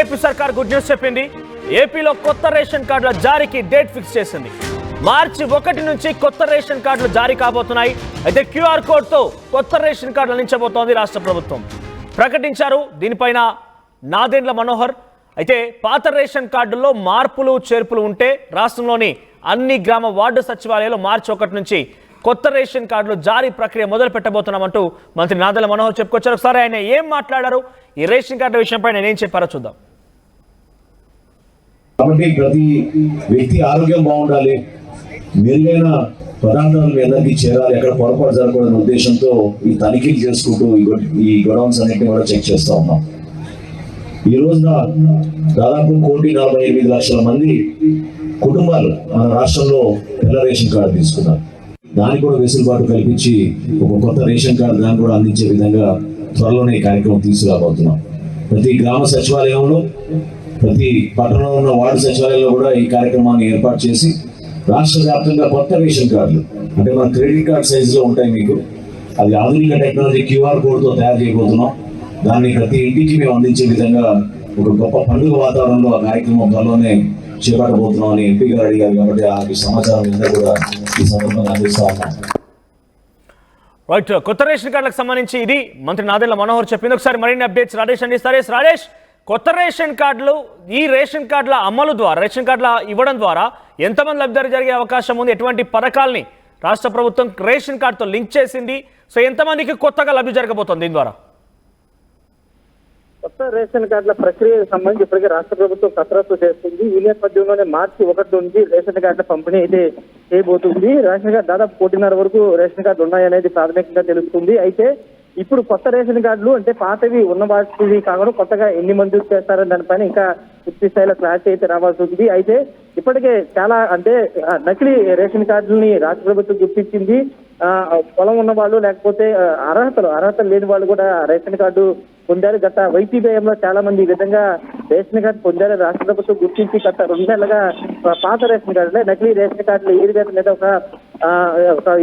AP సర్కార్ good news చెప్పింది. ఏపీలో కొత్త రేషన్ కార్డుల జారీకి డేట్ ఫిక్స్ చేసింది. మార్చి 1 నుంచి కొత్త రేషన్ కార్డులు జారీ కాబోతున్నాయి. అయితే క్యూఆర్ కోడ్తో కొత్త రేషన్ కార్డులు అందించబోతోంది రాష్ట్ర ప్రభుత్వం ప్రకటించారు. దీనిపైన నాదెండ్ల మనోహర్ అయితే పాత రేషన్ కార్డుల్లో మార్పులు చేర్పులు ఉంటే రాష్ట్రంలోని అన్ని గ్రామ వార్డు సచివాలయాల్లో మార్చి 1 నుంచి కొత్త రేషన్ కార్డులు జారీ ప్రక్రియ మొదలు పెట్టబోతున్నామంటూ మంత్రి నాదెండ్ల మనోహర్ చెప్పుకొచ్చారు. ఒకసారి ఆయన ఏం మాట్లాడారు, ఈ రేషన్ కార్డు విషయంపై ఆయన ఏం చెప్పారో చూద్దాం. కాబట్టి ప్రతి వ్యక్తి ఆరోగ్యం బాగుండాలి, మెరుగైన పదార్థాలు అందరికీ చేరాలి, ఎక్కడ పొరపాటు జరగకూడదనే ఉద్దేశంతో ఈ తనిఖీలు చేసుకుంటూ ఈ గొడవన్స్ అన్నింటినీ కూడా చెక్ చేస్తూ ఉన్నాం. ఈ రోజున దాదాపు 1,48,00,000 మంది కుటుంబాలు మన రాష్ట్రంలో తెల్ల రేషన్ కార్డు తీసుకున్నారు. దానికి కూడా వెసులుబాటు కల్పించి ఒక కొత్త రేషన్ కార్డు దాన్ని కూడా అందించే విధంగా త్వరలోనే ఈ కార్యక్రమం తీసుకురాబోతున్నాం. ప్రతి గ్రామ సచివాలయంలో, ప్రతి పట్టణంలో ఉన్న వార్డు సచివాలయంలో కూడా ఈ కార్యక్రమాన్ని ఏర్పాటు చేసి రాష్ట్ర వ్యాప్తంగా కొత్త రేషన్ కార్డులు అంటే మన క్రెడిట్ కార్డ్ సైజులో ఉంటాయి మీకు, అది ఆధునిక టెక్నాలజీ క్యూఆర్ కోడ్తో తయారు చేయబోతున్నాం. దాన్ని ప్రతి ఇంటికి మేము అందించే విధంగా ఒక గొప్ప పండుగ వాతావరణంలో ఆ కార్యక్రమం త్వరలోనే చేపట్టబోతున్నాం అని ఎంపీ గారు అడిగారు. కాబట్టి ఆ సమాచారం అందరూ కూడా ఈ సందర్భంగా అందిస్తా ఉన్నాం. రైట్, కొత్త రేషన్ కార్డులకు సంబంధించి ఇది మంత్రి నాదెండ్ల మనోహర్ చెప్పింది. ఒకసారి మరిన్ని అప్డేట్స్ రాజేష్ అందిస్తారు. రాజేష్, కొత్త రేషన్ కార్డులు, ఈ రేషన్ కార్డుల అమలు ద్వారా, రేషన్ కార్డుల ఇవ్వడం ద్వారా ఎంతమంది లబ్ధిదారు జరిగే అవకాశం ఉంది? ఎటువంటి పథకాలని రాష్ట్ర ప్రభుత్వం రేషన్ కార్డుతో లింక్ చేసింది? సో ఎంతమందికి కొత్తగా లబ్ధి జరగబోతుంది దీని ద్వారా? కొత్త రేషన్ కార్డుల ప్రక్రియకు సంబంధించి ఇప్పటికే రాష్ట్ర ప్రభుత్వం కసరత్తు చేస్తుంది. ఈ నేపథ్యంలోనే మార్చి 1 నుంచి రేషన్ కార్డుల పంపిణీ అయితే చేయబోతుంది. రేషన్ కార్డు దాదాపు 1,500 వరకు రేషన్ కార్డులు ఉన్నాయనేది ప్రాథమికంగా తెలుస్తుంది. అయితే ఇప్పుడు కొత్త రేషన్ కార్డులు అంటే పాతవి ఉన్న వాటివి కాకుండా కొత్తగా ఎన్ని మంది చేస్తారని దానిపైన ఇంకా పూర్తి స్థాయిలో క్లారిటీ అయితే రావాల్సి ఉంది. అయితే ఇప్పటికే చాలా అంటే నకిలీ రేషన్ కార్డులని రాష్ట్ర ప్రభుత్వం గుర్తించింది. పొలం ఉన్న వాళ్ళు లేకపోతే అర్హతలు లేని వాళ్ళు కూడా రేషన్ కార్డు పొందారు. గత వైసీపీలో చాలా మంది ఈ విధంగా రేషన్ కార్డు పొందారు. రాష్ట్ర ప్రభుత్వం గుర్తించి గత 2 నెలలుగా పాత రేషన్ కార్డులే నకిలీ రేషన్ కార్డులు ఏరివేత మీద ఒక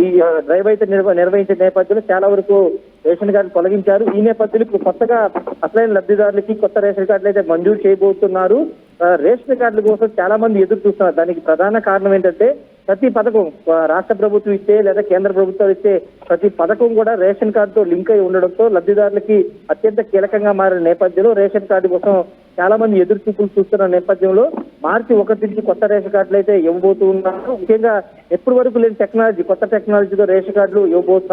ఈ డ్రైవ్ అయితే నిర్వహించిన నేపథ్యంలో చాలా వరకు రేషన్ కార్డు తొలగించారు. ఈ నేపథ్యంలో ఇప్పుడు కొత్తగా అసలైన లబ్ధిదారులకి కొత్త రేషన్ కార్డులు అయితే మంజూరు చేయబోతున్నారు. రేషన్ కార్డుల కోసం చాలా మంది ఎదురు చూస్తున్నారు. దానికి ప్రధాన కారణం ఏంటంటే ప్రతి పథకం రాష్ట్ర ప్రభుత్వం ఇచ్చే లేదా కేంద్ర ప్రభుత్వం ఇచ్చే ప్రతి పథకం కూడా రేషన్ కార్డుతో లింక్ అయి ఉండడంతో లబ్ధిదారులకి అత్యంత కీలకంగా మారిన నేపథ్యంలో రేషన్ కార్డు కోసం చాలా మంది ఎదురు చూపులు చూస్తున్న నేపథ్యంలో మార్చి 1 నుంచి కొత్త రేషన్ కార్డులు అయితే ఇవ్వబోతున్నారు. ముఖ్యంగా ఎప్పటి వరకు లేని టెక్నాలజీ, కొత్త టెక్నాలజీతో రేషన్ కార్డులు ఇవ్వబోతున్నారు.